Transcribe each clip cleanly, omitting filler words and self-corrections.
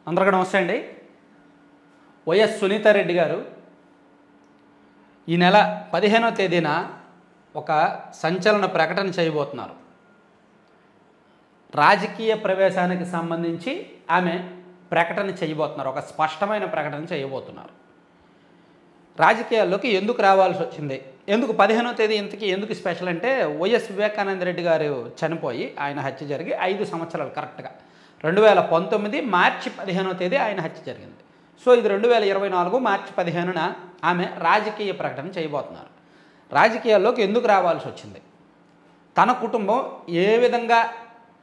అందరికీ నమస్తే అండి. వైఎస్ సునీతారెడ్డి గారు ఈ నెల 15వ తేదీన ఒక సంచలన ప్రకటన చేయబోతున్నారు. రాజకీయ ప్రవేశానికి సంబంధించి ఆమె ప్రకటన చేయబోతున్నారు. ఒక స్పష్టమైన ప్రకటన చేయబోతున్నారు. రాజకీయాల్లోకి ఎందుకు రావాల్సి వచ్చింది, ఎందుకు 15వ తేదీ ఇంతకీ ఎందుకు స్పెషల్ అంటే, వైఎస్ వివేకానంద రెడ్డి గారు చనిపోయి ఆయన హత్య జరిగి 5 సంవత్సరాలు కరెక్ట్గా 2019 మార్చి 15వ తేదీ ఆయన హత్య జరిగింది. సో ఇది 2024 మార్చి 15న ఆమె రాజకీయ ప్రకటన చేయబోతున్నారు. రాజకీయాల్లోకి ఎందుకు రావాల్సి వచ్చింది, తన కుటుంబం ఏ విధంగా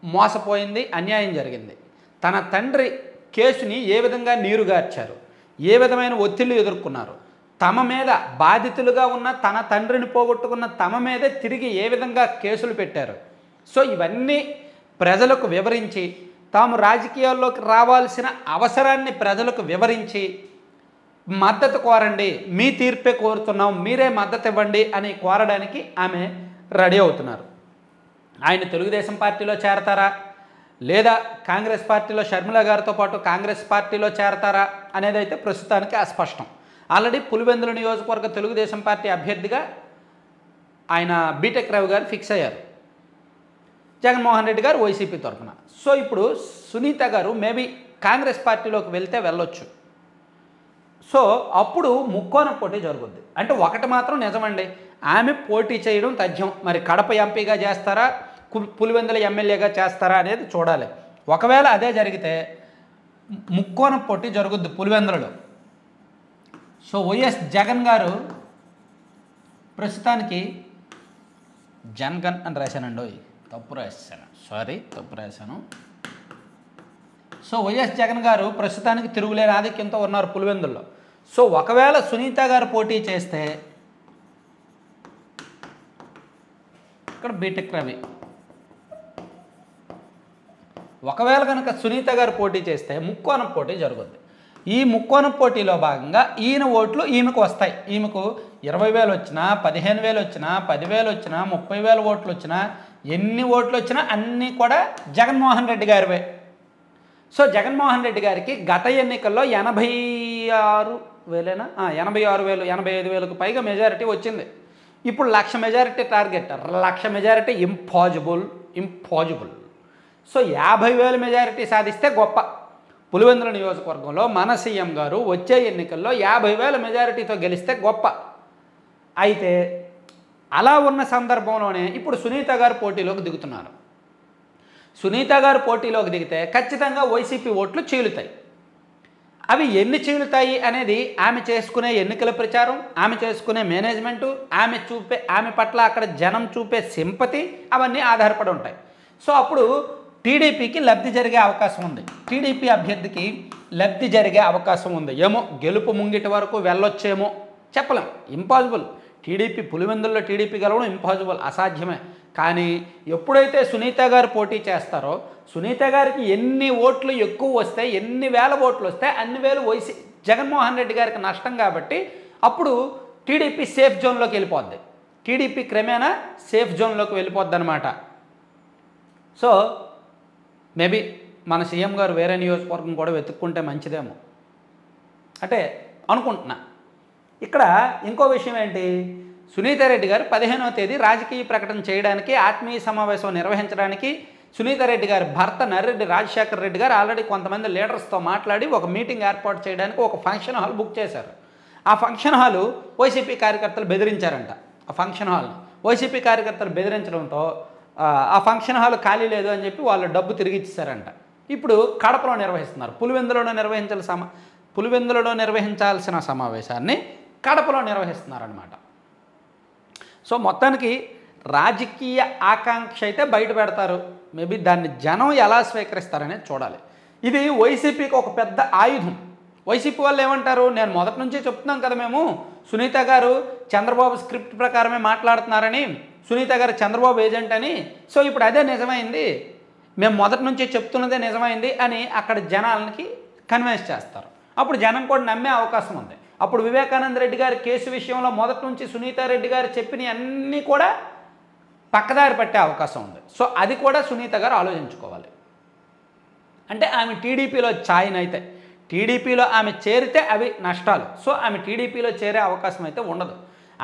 మోసపోయింది, అన్యాయం జరిగింది, తన తండ్రి కేసుని ఏ విధంగా నీరుగార్చారు, ఏ విధమైన ఒత్తిళ్లు ఎదుర్కొన్నారు, తమ మీద బాధితులుగా ఉన్న తన తండ్రిని పోగొట్టుకున్న తమ మీదే తిరిగి ఏ విధంగా కేసులు పెట్టారు. సో ఇవన్నీ ప్రజలకు వివరించి, తాము రాజకీయాల్లోకి రావాల్సిన అవసరాన్ని ప్రజలకు వివరించి మద్దతు కోరండి, మీ తీర్పే కోరుతున్నాం, మీరే మద్దతు ఇవ్వండి అని కోరడానికి ఆమె రెడీ అవుతున్నారు. ఆయన తెలుగుదేశం పార్టీలో చేరతారా, లేదా కాంగ్రెస్ పార్టీలో షర్మిల గారితో పాటు కాంగ్రెస్ పార్టీలో చేరతారా అనేది అయితే ప్రస్తుతానికి అస్పష్టం. ఆల్రెడీ పులివెందుల నియోజకవర్గ తెలుగుదేశం పార్టీ అభ్యర్థిగా ఆయన బీటెక్ రవి గారు ఫిక్స్ అయ్యారు, జగన్మోహన్ రెడ్డి గారు వైసీపీ తరఫున. సో ఇప్పుడు సునీత గారు మేబీ కాంగ్రెస్ పార్టీలోకి వెళ్తే వెళ్ళొచ్చు. సో అప్పుడు ముక్కోణం పోటీ జరుగుద్ది. అంటే ఒకటి మాత్రం నిజమండి, ఆమె పోటీ చేయడం తథ్యం. మరి కడప ఎంపీగా చేస్తారా, పులివెందుల ఎమ్మెల్యేగా చేస్తారా అనేది చూడాలి. ఒకవేళ అదే జరిగితే ముక్కోణం పోటీ జరుగుద్ది పులివెందులలో. సో వైఎస్ జగన్ గారు ప్రస్తుతానికి జన్గన్ అని రాశానండి, తప్పు రాశాను. సో వైఎస్ జగన్ గారు ప్రస్తుతానికి తిరుగులేని ఆధిక్యంతో ఉన్నారు పులివెందుల్లో. సో ఒకవేళ సునీత గారు పోటీ చేస్తే ఇక్కడ బీటెక్ రవి, ఒకవేళ కనుక సునీత గారు పోటీ చేస్తే ముక్కోణం పోటీ జరుగుద్ది. ఈ ముక్కోణం పోటీలో భాగంగా ఈయన ఓట్లు ఈమెకు వస్తాయి. ఈమెకు 20,000 వచ్చినా, 15,000 వచ్చినా, 10,000 వచ్చినా, 30,000 ఓట్లు వచ్చినా, ఎన్ని ఓట్లు వచ్చినా అన్నీ కూడా జగన్మోహన్ రెడ్డి గారివే. సో జగన్మోహన్ రెడ్డి గారికి గత ఎన్నికల్లో 86,000 85,000కు పైగా మెజారిటీ వచ్చింది. ఇప్పుడు 1,00,000 majority target. 1,00,000 majority impossible. So 50,000 majority సాధిస్తే గొప్ప. పులివెందుల నియోజకవర్గంలో మన సీఎం గారు వచ్చే ఎన్నికల్లో 50,000 మెజారిటీతో గెలిస్తే గొప్ప. అయితే అలా ఉన్న సందర్భంలోనే ఇప్పుడు సునీత గారు పోటీలోకి దిగుతున్నారు. సునీత గారు పోటీలోకి దిగితే ఖచ్చితంగా వైసీపీ ఓట్లు చీలుతాయి. అవి ఎన్ని చీలుతాయి అనేది ఆమె చేసుకునే ఎన్నికల ప్రచారం, ఆమె చేసుకునే మేనేజ్మెంటు, ఆమె పట్ల అక్కడ జనం చూపే సింపతి, అవన్నీ ఆధారపడి ఉంటాయి. సో అప్పుడు టీడీపీకి లబ్ధి జరిగే అవకాశం ఉంది, టీడీపీ అభ్యర్థికి లబ్ధి జరిగే అవకాశం ఉంది. ఏమో గెలుపు ముంగిటి వరకు వెళ్ళొచ్చేమో, చెప్పలేం. ఇంపాసిబుల్. పులివెందుల్లో టీడీపీ గెలవడం ఇంపాసిబుల్, అసాధ్యమే. కానీ ఎప్పుడైతే సునీత గారు పోటీ చేస్తారో, సునీత గారికి ఎన్ని ఓట్లు ఎక్కువ వస్తాయి, ఎన్ని వేల ఓట్లు వస్తాయి, అన్ని వేలు జగన్మోహన్ రెడ్డి గారికి నష్టం. కాబట్టి అప్పుడు టీడీపీ సేఫ్ జోన్లోకి వెళ్ళిపోద్ది. టీడీపీ క్రమేణా సేఫ్ జోన్లోకి వెళ్ళిపోద్ది అనమాట. సో మేబీ మన సీఎం గారు వేరే నియోజకవర్గం కూడా వెతుక్కుంటే మంచిదేమో అంటే అనుకుంటున్నా. ఇక్కడ ఇంకో విషయం ఏంటి, సునీతారెడ్డి గారు 15వ తేదీ రాజకీయ ప్రకటన చేయడానికి, ఆత్మీయ సమావేశం నిర్వహించడానికి సునీతారెడ్డి గారి భర్త నర్రెడ్డి రాజశేఖర రెడ్డి గారు ఆల్రెడీ కొంతమంది లీడర్స్తో మాట్లాడి ఒక మీటింగ్ ఏర్పాటు చేయడానికి ఒక ఫంక్షన్ హాల్ బుక్ చేశారు. ఆ ఫంక్షన్ హాలు వైసీపీ కార్యకర్తలు బెదిరించారంట. ఆ ఫంక్షన్ హాల్ని వైసీపీ కార్యకర్తలు బెదిరించడంతో ఆ ఫంక్షన్ హాల్ ఖాళీ లేదు అని చెప్పి వాళ్ళు డబ్బు తిరిగి ఇచ్చేశారంట. ఇప్పుడు కడపలో నిర్వహిస్తున్నారు. పులివెందులలో నిర్వహించాల్సిన సమావేశాన్ని కడపలో నిర్వహిస్తున్నారనమాట. సో మొత్తానికి రాజకీయ ఆకాంక్ష అయితే బయట పెడతారు. మేబీ దాన్ని జనం ఎలా స్వీకరిస్తారనేది చూడాలి. ఇది వైసీపీకి ఒక పెద్ద ఆయుధం. వైసీపీ వాళ్ళు ఏమంటారు, నేను మొదటి నుంచే చెప్తున్నాం కదా, మేము సునీత గారు చంద్రబాబు స్క్రిప్ట్ ప్రకారమే మాట్లాడుతున్నారని, సునీత గారు చంద్రబాబు ఏజెంట్ అని. సో ఇప్పుడు అదే నిజమైంది, మేము మొదటి నుంచి చెప్తున్నదే నిజమైంది అని అక్కడ జనాలకి కన్విన్స్ చేస్తారు. అప్పుడు జనం కూడా నమ్మే అవకాశం ఉంది. అప్పుడు వివేకానంద రెడ్డి గారి కేసు విషయంలో మొదటి నుంచి సునీతారెడ్డి గారు చెప్పినవి అన్నీ కూడా పక్కదారి పట్టే అవకాశం ఉంది. సో అది కూడా సునీత గారు ఆలోచించుకోవాలి. అంటే ఆమె టీడీపీలో జాయిన్ అయితే, టీడీపీలో ఆమె చేరితే అవి నష్టాలు. సో ఆమె టీడీపీలో చేరే అవకాశం అయితే ఉండదు.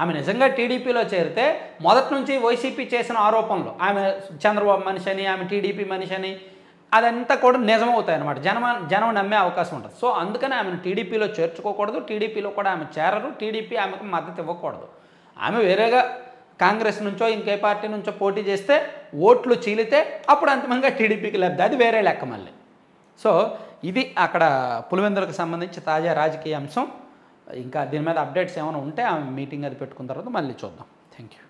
ఆమె నిజంగా టీడీపీలో చేరితే మొదటి నుంచి వైసీపీ చేసిన ఆరోపణలు, ఆమె చంద్రబాబు మనిషి అని, ఆమె టీడీపీ మనిషి అని, అదంతా కూడా నిజమవుతాయి అన్నమాట. జనం నమ్మే అవకాశం ఉంటుంది. సో అందుకని ఆమెను టీడీపీలో చేర్చుకోకూడదు, టీడీపీలో కూడా ఆమె చేరరు, టీడీపీ ఆమెకు మద్దతు ఇవ్వకూడదు. ఆమె వేరేగా కాంగ్రెస్ నుంచో ఇంకే పార్టీ నుంచో పోటీ చేస్తే ఓట్లు చీలితే అప్పుడు అంతిమంగా టీడీపీకి లబ్ధి, అది వేరే లెక్క మళ్ళీ. సో ఇది అక్కడ పులివెందులకు సంబంధించి తాజా రాజకీయ అంశం. ఇంకా దీని మీద అప్డేట్స్ ఏమైనా ఉంటే ఆమె మీటింగ్ అది పెట్టుకున్న తర్వాత మళ్ళీ చూద్దాం. Thank you.